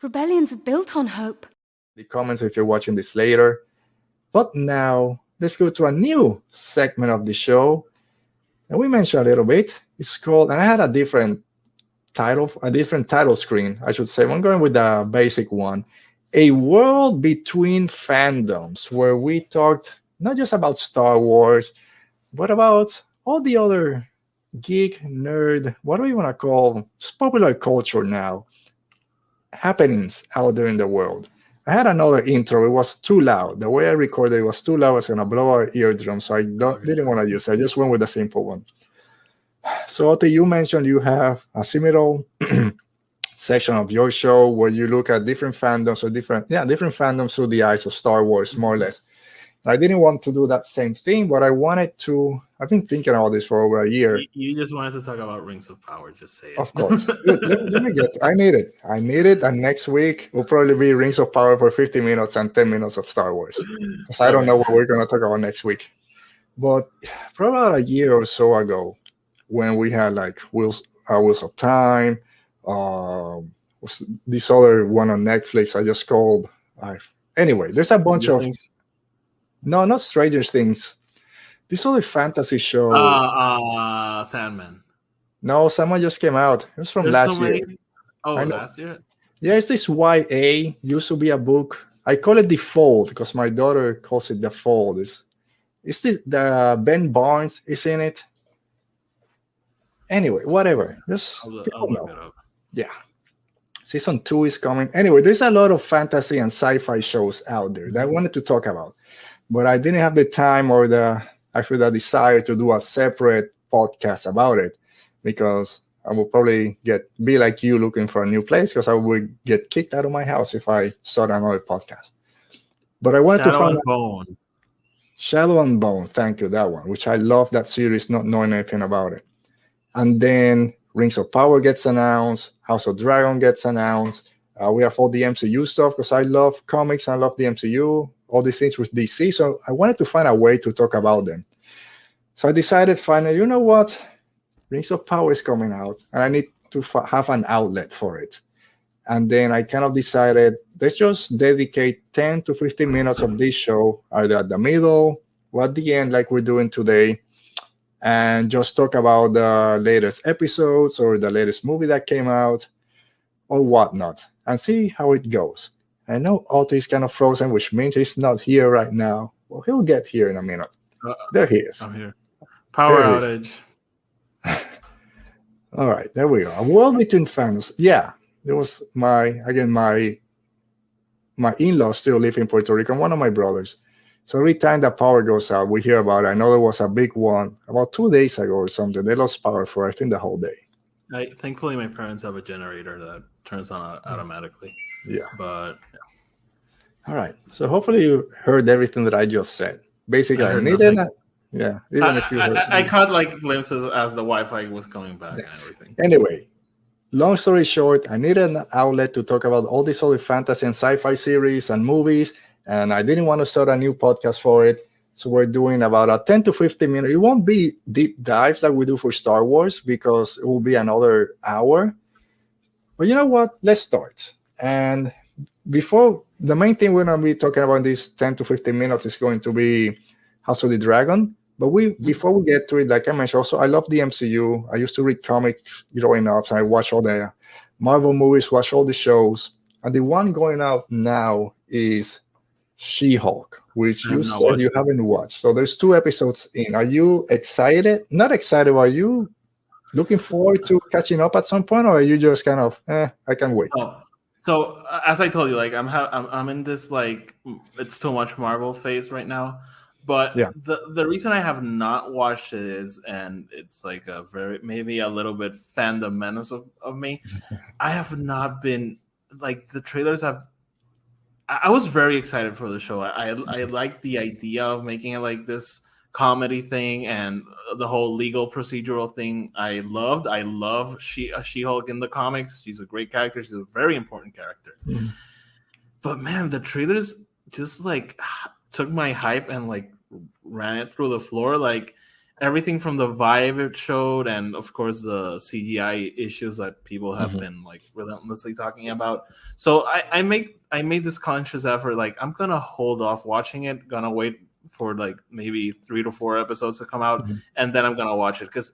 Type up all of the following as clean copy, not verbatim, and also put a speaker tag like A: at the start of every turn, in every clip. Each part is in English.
A: Rebellions are built on hope.
B: The comments if you're watching this later. But now let's go to a new segment of the show. And we mentioned a little bit. It's called, and I had a different title screen, I should say. I'm going with the basic one. A World Between Fandoms, where we talked not just about Star Wars, but about all the other geek, nerd, what do we want to call popular culture now, happenings out there in the world. I had another intro. It was too loud. The way I recorded it was too loud. I was going to blow our eardrums, so didn't want to use it. I just went with a simple one. So, Ote, you mentioned you have a similar section of your show where you look at different fandoms or different fandoms through the eyes of Star Wars, more or less. I didn't want to do that same thing, but I wanted to. I've been thinking about this for over a year.
C: You just wanted to talk about Rings of Power. Just say it.
B: Of course. let me get. I need it. And next week will probably be Rings of Power for 50 minutes and 10 minutes of Star Wars. Because I don't know what we're going to talk about next week. But probably about a year or so ago, when we had like Wheels of Time, this other one on Netflix I just called. Anyway, there's a bunch of. No, not Stranger Things. This other fantasy show.
C: Sandman.
B: No, Sandman just came out. It was from last year.
C: Last year?
B: Yeah, it's this YA. Used to be a book. I call it The Fold because my daughter calls it The Fold. It's the Ben Barnes is in it. Anyway, whatever. Just people know. Yeah. Season 2 is coming. Anyway, there's a lot of fantasy and sci-fi shows out there that I wanted to talk about. But I didn't have the time or the desire to do a separate podcast about it because I would probably be like you looking for a new place because I would get kicked out of my house if I started another podcast. But I wanted to find Shadow and Bone. Thank you, that one, which I love that series, not knowing anything about it. And then Rings of Power gets announced, House of Dragon gets announced. We have all the MCU stuff because I love comics, I love the MCU. All these things with DC, so I wanted to find a way to talk about them. So I decided finally, you know what? Rings of Power is coming out, and I need to have an outlet for it. And then I kind of decided, let's just dedicate 10 to 15 minutes of this show, either at the middle or at the end, like we're doing today, and just talk about the latest episodes or the latest movie that came out or whatnot, and see how it goes. I know Otto is kind of frozen, which means he's not here right now. Well, he'll get here in a minute. There he is.
C: I'm here. Power outage.
B: All right, there we go. A World Between Fandoms. Yeah, there was my in-laws still live in Puerto Rico, and one of my brothers. So every time the power goes out, we hear about it. I know there was a big one about 2 days ago or something. They lost power for, I think, the whole day.
C: Thankfully, my parents have a generator that turns on automatically.
B: Yeah.
C: But yeah.
B: All right. So hopefully you heard everything that I just said. Basically, I needed that. Yeah. Even if you heard
C: I caught like glimpses as the Wi-Fi was coming back and everything.
B: Anyway, long story short, I needed an outlet to talk about all these other fantasy and sci-fi series and movies, and I didn't want to start a new podcast for it. So we're doing about a 10 to 15 minutes. It won't be deep dives like we do for Star Wars because it will be another hour. But you know what? Let's start. And before, the main thing we're going to be talking about in this 10 to 15 minutes is going to be House of the Dragon. But before we get to it, like I mentioned, also, I love the MCU. I used to read comics growing up, and I watch all the Marvel movies, watch all the shows. And the one going out now is She-Hulk, which you said you haven't watched. So there's 2 episodes in. Are you excited? Not excited, are you looking forward to catching up at some point, or are you just kind of, I can wait?
C: So as I told you, like I'm in this like it's too much Marvel phase right now. But yeah, the reason I have not watched it is, and it's like maybe a little bit fandom menace of me. I have not been like the trailers have. I was very excited for the show. I like the idea of making it like this comedy thing and the whole legal procedural thing. I love She-Hulk in the comics. She's a great character. She's a very important character. Mm-hmm. But man, the trailers just like took my hype and like ran it through the floor. Like everything from the vibe it showed, and of course the CGI issues that people have been like relentlessly talking about. So I made this conscious effort, like I'm gonna hold off watching it, gonna wait for like maybe 3 to 4 episodes to come out, and then I'm gonna watch it, because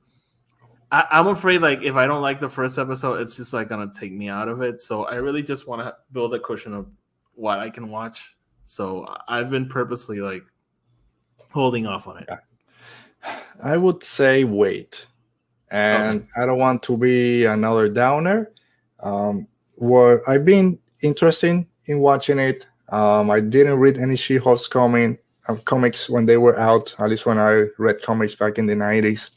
C: I'm afraid like if I don't like the first episode, it's just like gonna take me out of it. So I really just want to build a cushion of what I can watch. So I've been purposely like holding off on it.
B: I would say wait, and I don't want to be another downer. What I've been interested in watching it. I didn't read any She-Hulk comics when they were out, at least when I read comics back in the 90s.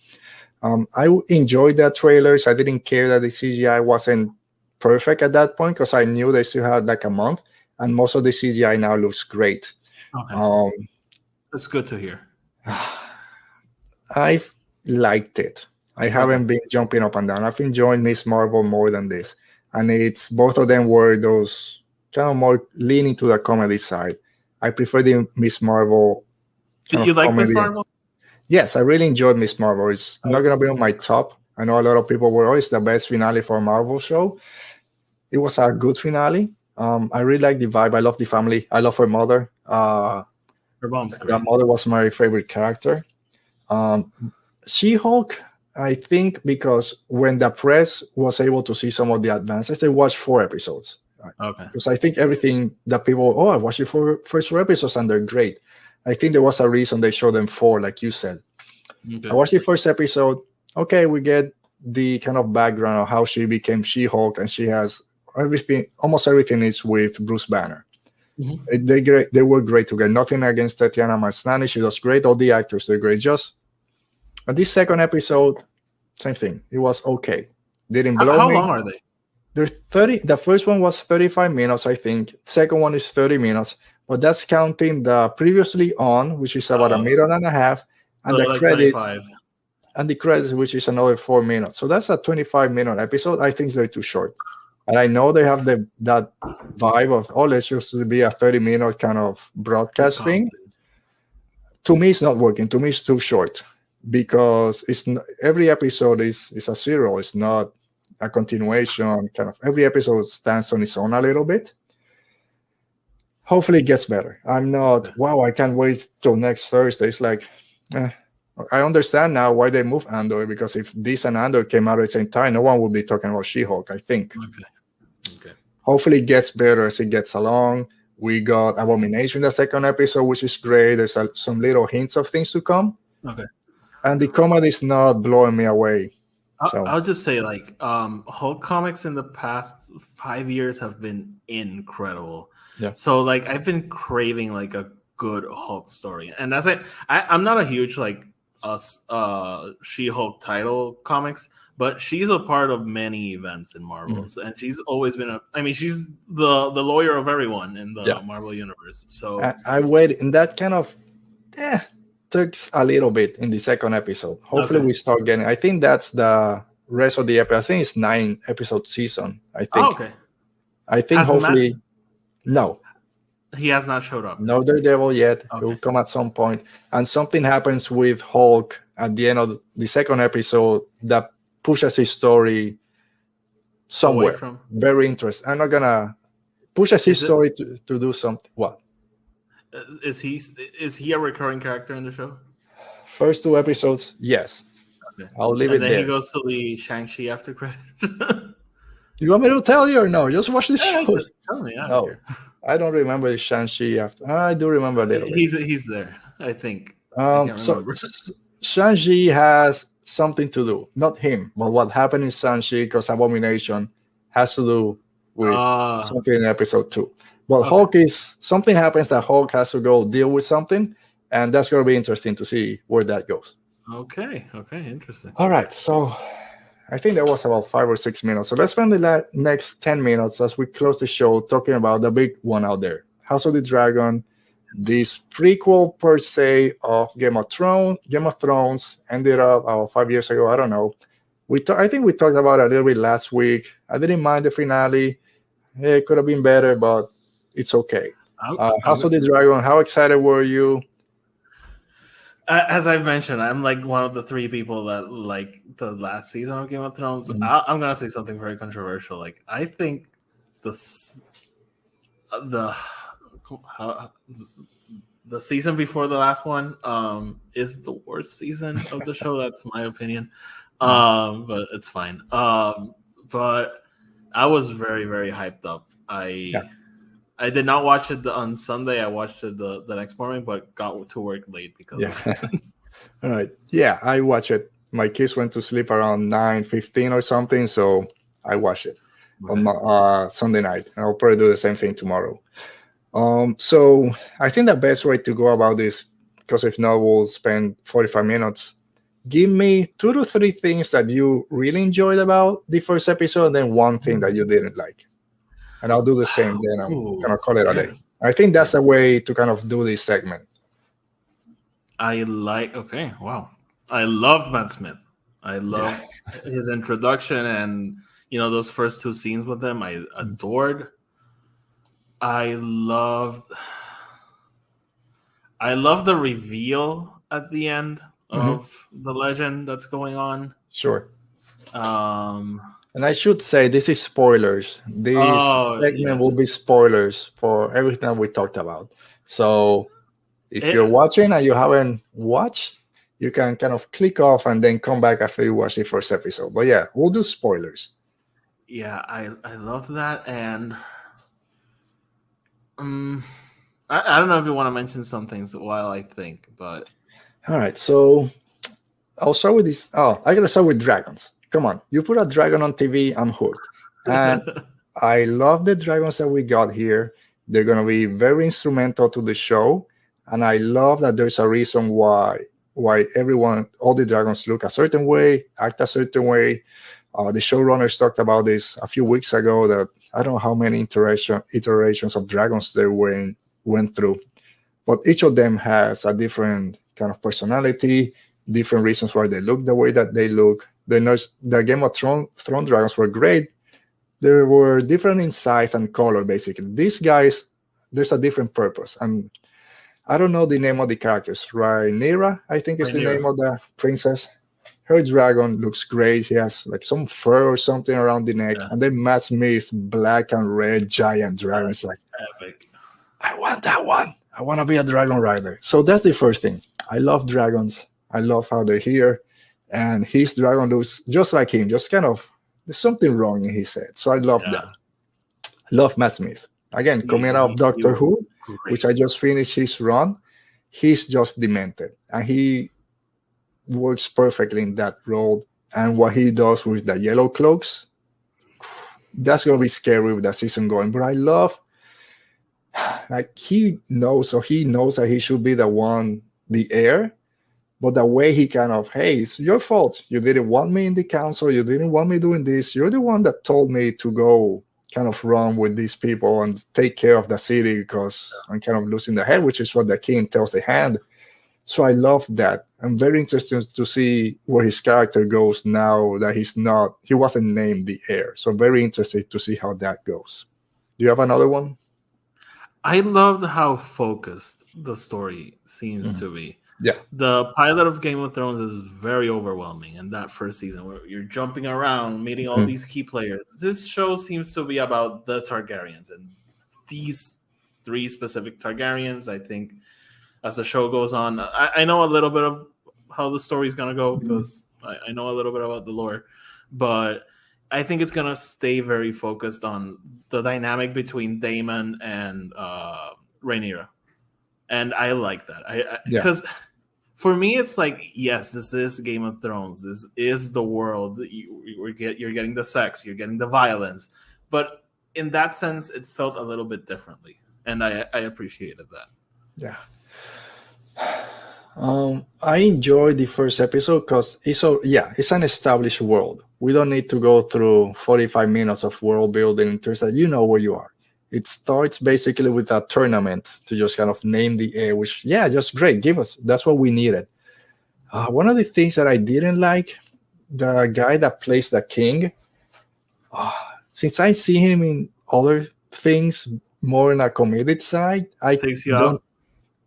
B: I enjoyed the trailers. I didn't care that the CGI wasn't perfect at that point, because I knew they still had like a month, and most of the CGI now looks great.
C: That's good to hear.
B: I liked it. I haven't been jumping up and down. I've enjoyed Miss Marvel more than this, and it's both of them were those kind of more leaning to the comedy side. I prefer the Miss Marvel.
C: Did you like Miss Marvel?
B: Yes, I really enjoyed Miss Marvel. It's not going to be on my top. I know a lot of people were always the best finale for a Marvel show. It was a good finale. I really like the vibe. I love the family. I love her mother.
C: Her mom's great.
B: That mother was my favorite character. She-Hulk, I think, because when the press was able to see some of the advances, they watched 4 episodes. Because I think everything that people, I watched the first 4 episodes and they're great. I think there was a reason they showed them 4, like you said. I watched the first episode. Okay, we get the kind of background of how she became She-Hulk, and she has everything. Almost everything is with Bruce Banner. They were great together. Nothing against Tatiana Maslany. She does great. All the actors did great. Just this second episode, same thing. It was okay. Didn't blow me.
C: How long are they?
B: They're 30. The first one was 35 minutes, I think. Second one is 30 minutes. But that's counting the previously on, which is about a minute and a half, and the credits, 25. And the credits, which is another 4 minutes. So that's a 25-minute episode. I think they're too short. And I know they have that vibe of, let's just be a 30-minute kind of broadcast thing. To me, it's not working. To me, it's too short, because it's not, every episode is a serial. It's not a continuation. Kind of every episode stands on its own a little bit. Hopefully it gets better. I'm not, I can't wait till next Thursday. It's like, I understand now why they moved Andor, because if this and Andor came out at the same time, no one would be talking about She-Hulk, I think. Okay. Hopefully it gets better as it gets along. We got Abomination in the second episode, which is great. There's some little hints of things to come. And the comedy is not blowing me away.
C: I'll just say, like, Hulk comics in the past 5 years have been incredible. So like I've been craving like a good Hulk story, and that's I'm not a huge like She-Hulk title comics, but she's a part of many events in Marvel's, and she's always been she's the lawyer of everyone in the Marvel universe. So
B: I wait, and that kind of takes a little bit in the second episode. Hopefully we start getting, I think that's the rest of the episode. I think it's 9-episode season, I think. I think hopefully no,
C: he has not showed up.
B: No Daredevil yet. It will come at some point, and something happens with Hulk at the end of the second episode that pushes his story somewhere. Very interesting. I'm not gonna pushes his story to do something. What
C: is he a recurring character in the show?
B: First 2 episodes, yes. I'll leave it there.
C: Then he goes to the Shang-Chi after credit.
B: You want me to tell you or no? Just watch this show.
C: Tell me.
B: I don't remember the Shang-Chi after. I do remember a little bit.
C: He's there, I think.
B: So Shang-Chi has something to do. Not him, but what happened in Shang-Chi, because Abomination has to do with something in episode 2. But Hulk is, something happens that Hulk has to go deal with something, and that's going to be interesting to see where that goes.
C: Okay, interesting.
B: All right, so I think that was about 5 or 6 minutes. So let's spend the next 10 minutes as we close the show talking about the big one out there, House of the Dragon, this prequel per se of Game of Thrones ended up 5 years ago. I don't know. I think we talked about it a little bit last week. I didn't mind the finale. It could have been better, but it's okay. House of the Dragon, how excited were you?
C: As I've mentioned, I'm like one of the 3 people that like the last season of Game of Thrones. I'm gonna say something very controversial. Like, I think the the season before the last one is the worst season of the show. That's my opinion. But it's fine. But I was very, very hyped up. I did not watch it on Sunday. I watched it the next morning, but got to work late because of it.
B: All right. Yeah, I watched it. My kids went to sleep around 9:15 or something, so I watched it on Sunday night. I'll probably do the same thing tomorrow. So I think the best way to go about this, because if not, we'll spend 45 minutes. Give me 2 to 3 things that you really enjoyed about the first episode, and then 1 thing that you didn't like. And I'll do the same. Then I'm gonna call it a day. I think that's a way to kind of do this segment.
C: I loved Matt Smith. I loved his introduction, and those first 2 scenes with him. I adored. I loved the reveal at the end of the legend that's going on.
B: Sure. And I should say, this is spoilers. This segment will be spoilers for everything that we talked about. So if you're watching and you haven't watched, you can kind of click off and then come back after you watch the first episode. But yeah, we'll do spoilers.
C: Yeah, I love that. And I don't know if you want to mention some things while I think, but...
B: All right, so I'll start with this. I gotta start with dragons. Come on, you put a dragon on TV, I'm hooked. And I love the dragons that we got here. They're going to be very instrumental to the show. And I love that there's a reason why all the dragons look a certain way, act a certain way. The showrunners talked about this a few weeks ago, that I don't know how many iterations of dragons they went through. But each of them has a different kind of personality, different reasons why they look the way that they look. The Game of Thrones dragons were great. They were different in size and color, basically. These guys, there's a different purpose. And I don't know the name of the characters. Rhaenyra, I think is the name of the princess. Her dragon looks great. He has like some fur or something around the neck. Yeah. And then Matt Smith, black and red giant dragon. It's like, epic. I want that one. I want to be a dragon rider. So that's the first thing. I love dragons. I love how they're here. And his dragon looks just like him, just kind of, there's something wrong in his head. So I love that. I love Matt Smith. Again, coming out of Doctor Who, which I just finished his run, he's just demented. And he works perfectly in that role. And what he does with the yellow cloaks, that's going to be scary with that season going. But I love, like, he knows that he should be the heir. But the way he kind of, hey, it's your fault. You didn't want me in the council. You didn't want me doing this. You're the one that told me to go kind of run with these people and take care of the city because I'm kind of losing the head, which is what the king tells the hand. So I love that. I'm very interested to see where his character goes now that he wasn't named the heir. So very interested to see how that goes. Do you have another one?
C: I loved how focused the story seems to be.
B: Yeah,
C: the pilot of Game of Thrones is very overwhelming in that first season where you're jumping around, meeting all these key players. This show seems to be about the Targaryens and these 3 specific Targaryens. I think as the show goes on, I know a little bit of how the story's going to go because I know a little bit about the lore, but I think it's going to stay very focused on the dynamic between Daemon and Rhaenyra. And I like that. Because for me, it's like, yes, this is Game of Thrones. This is the world. You're getting the sex. You're getting the violence. But in that sense, it felt a little bit differently. And I appreciated that.
B: Yeah. I enjoyed the first episode because it's an established world. We don't need to go through 45 minutes of world building in terms that you know where you are. It starts basically with a tournament to just kind of name the heir, which, just great. Give us. That's what we needed. One of the things that I didn't like, the guy that plays the king, since I see him in other things more in a comedic side,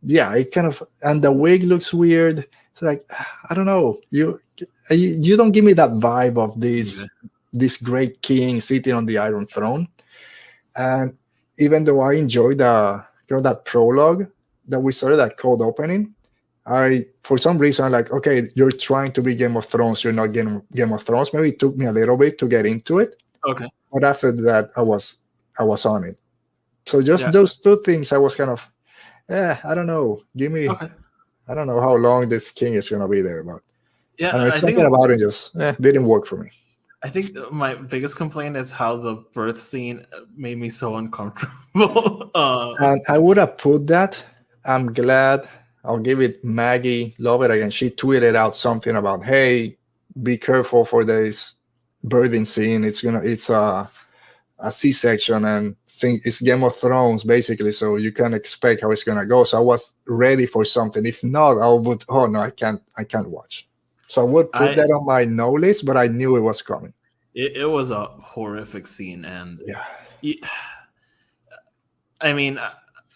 B: yeah, it kind of, and the wig looks weird. It's like, I don't know, you don't give me that vibe of this great king sitting on the Iron Throne. And even though I enjoyed that prologue that we started, that cold opening, for some reason, like, okay, you're trying to be Game of Thrones, you're not Game of Thrones. Maybe it took me a little bit to get into it.
C: Okay.
B: But after that, I was on it. So just those two things, I was kind of, I don't know. Give me, I don't know how long this king is going to be there, but something about it just didn't work for me.
C: I think my biggest complaint is how the birth scene made me so uncomfortable.
B: And I would have put that. I'm glad. I'll give it Maggie. Love it again. She tweeted out something about, hey, be careful for this birthing scene. It's a C-section, and think it's Game of Thrones basically, so you can expect how it's gonna go. So I was ready for something. If not, I would. Oh no, I can't watch. So I would put that on my no list, but I knew it was coming.
C: It was a horrific scene, and I mean,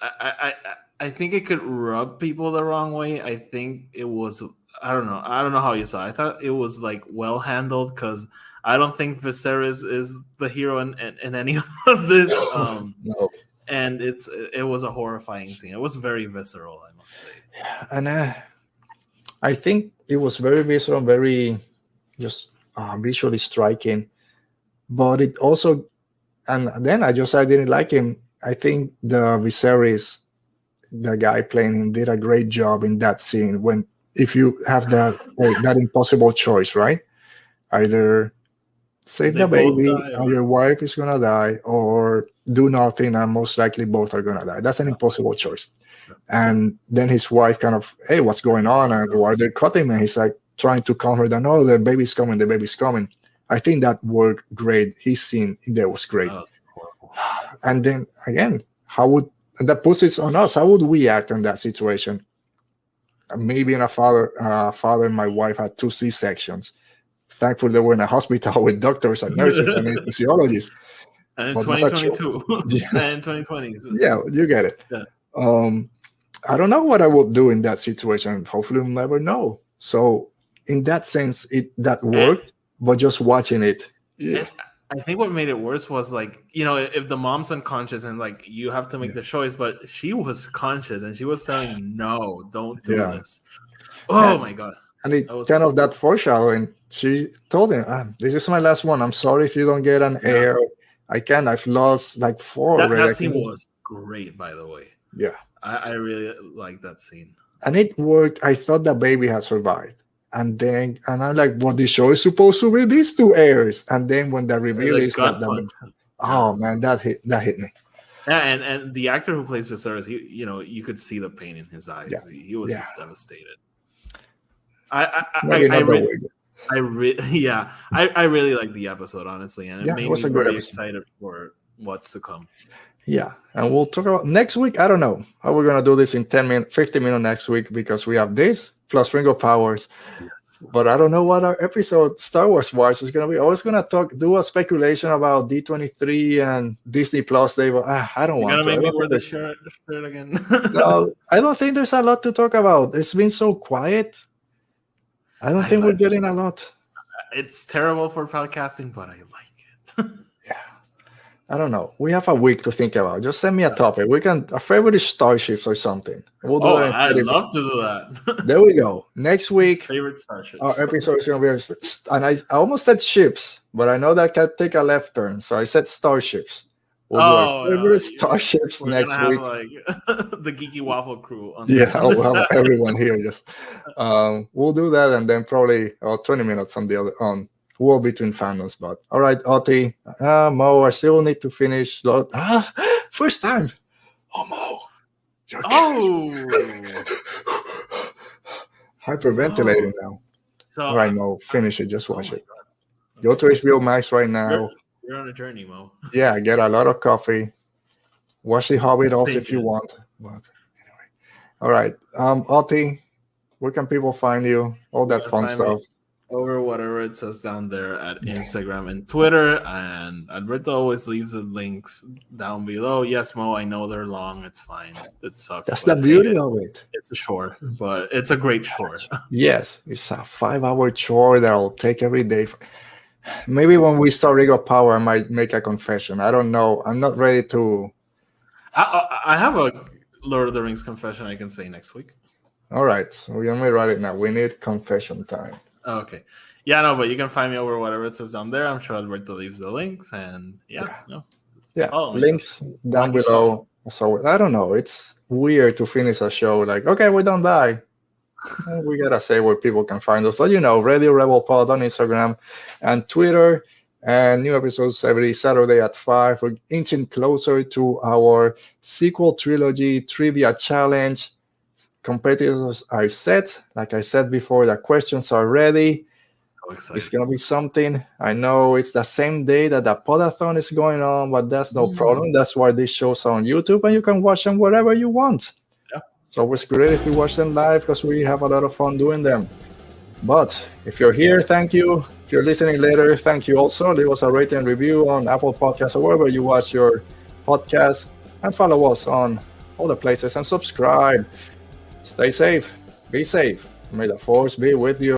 C: I think it could rub people the wrong way. I think it was. I don't know how you saw it. I thought it was like well handled, because I don't think Viserys is the hero in any of this.
B: No.
C: And it was a horrifying scene. It was very visceral, I must say.
B: And I think it was very visceral, very just visually striking. But it also, and then I didn't like him. I think the Viserys, the guy playing him, did a great job in that scene. If you have that impossible choice, right? Either save the baby and your wife is gonna die, or do nothing and most likely both are gonna die. That's an impossible choice. And then his wife kind of, hey, what's going on? And why they're cutting me? He's like trying to calm her down. Oh, the baby's coming. I think that worked great. His scene there was great.
C: That was horrible.
B: And then again, that puts it on us. How would we act in that situation? Me being a father and my wife had 2 C-sections. Thankfully, they were in a hospital with doctors and nurses and anesthesiologists.
C: And in 2022 and 2020.
B: Yeah, you get it. Yeah. I don't know what I would do in that situation. Hopefully, we'll never know. So, in that sense, that worked. But just watching it,
C: I think what made it worse was, like, if the mom's unconscious and like you have to make the choice, but she was conscious and she was saying, no, don't do this. Oh my God.
B: And it kind of that foreshadowing. She told him, this is my last one. I'm sorry if you don't get an heir. I've lost like 4 already.
C: That scene was great, by the way.
B: Yeah.
C: I really like that scene.
B: And it worked. I thought the baby had survived. And I'm like, what the show is supposed to be these 2 heirs. And then when the reveal is oh man, that hit me.
C: Yeah, and the actor who plays Viserys, you could see the pain in his eyes. Yeah. He was just devastated. I really like the episode, honestly, and it made me very excited for what's to come.
B: Yeah, and we'll talk about next week. I don't know how we're gonna do this in 10 minutes, 15 minutes next week, because we have this plus Ring of Powers. Yes. But I don't know what our episode Star Wars wise is gonna be. I was gonna do a speculation about D23 and Disney Plus. I don't want to.
C: Make me wear the shirt again.
B: No, I don't think there's a lot to talk about. It's been so quiet. I don't think we're getting a lot.
C: It's terrible for podcasting, but I like it.
B: Yeah. I don't know. We have a week to think about. Just send me a topic. We can a favorite starships or something. We'll do it.
C: I'd love to do that.
B: There we go. Next week,
C: favorite starships.
B: Our episode is going to be, and I almost said ships, but I know that can take a left turn, so I said starships. We'll do our favorite starships next week.
C: Like the Geeky Waffle crew.
B: We'll have everyone here. Just we'll do that, and then probably 20 minutes on the other World Between Fandoms. But all right, Oti, Mo, I still need to finish. First time. Oh, Mo. Hyperventilating now. So, all right, Mo, finish it. Just watch it. Go to HBO Max right now.
C: You're on a journey, Mo.
B: Yeah, get a lot of coffee. Watch The Hobbit also if you want. But anyway. All right. Oti, where can people find you? All that fun stuff.
C: over whatever it says down there at Instagram and Twitter. And Alberto always leaves the links down below. Yes, Mo, I know they're long. It's fine. It sucks.
B: That's the beauty of it.
C: It's a chore, but it's a great chore.
B: Yes, it's a 5-hour chore that I'll take every day. Maybe when we start Ring of Power, I might make a confession. I don't know. I'm not ready to.
C: I have a Lord of the Rings confession I can say next week.
B: All right, so let me write it now. We need confession time.
C: Okay. Yeah, no, but you can find me over whatever it says down there. I'm sure Alberto leaves the links, and
B: links down below. So I don't know. It's weird to finish a show like, okay, we're done. Bye. We gotta say where people can find us, but Radio Rebel Pod on Instagram and Twitter, and new episodes every Saturday at 5. We're inching closer to our sequel trilogy trivia challenge. Competitors are set. Like I said before, the questions are ready. So it's going to be something. I know it's the same day that the podathon is going on, but that's no problem. That's why these shows are on YouTube, and you can watch them wherever you want. Yeah. So it's great if you watch them live because we have a lot of fun doing them. But if you're here, thank you. If you're listening later, thank you also. Leave us a rating and review on Apple Podcasts or wherever you watch your podcast, and follow us on all the places and subscribe. Stay safe. Be safe. May the force be with you.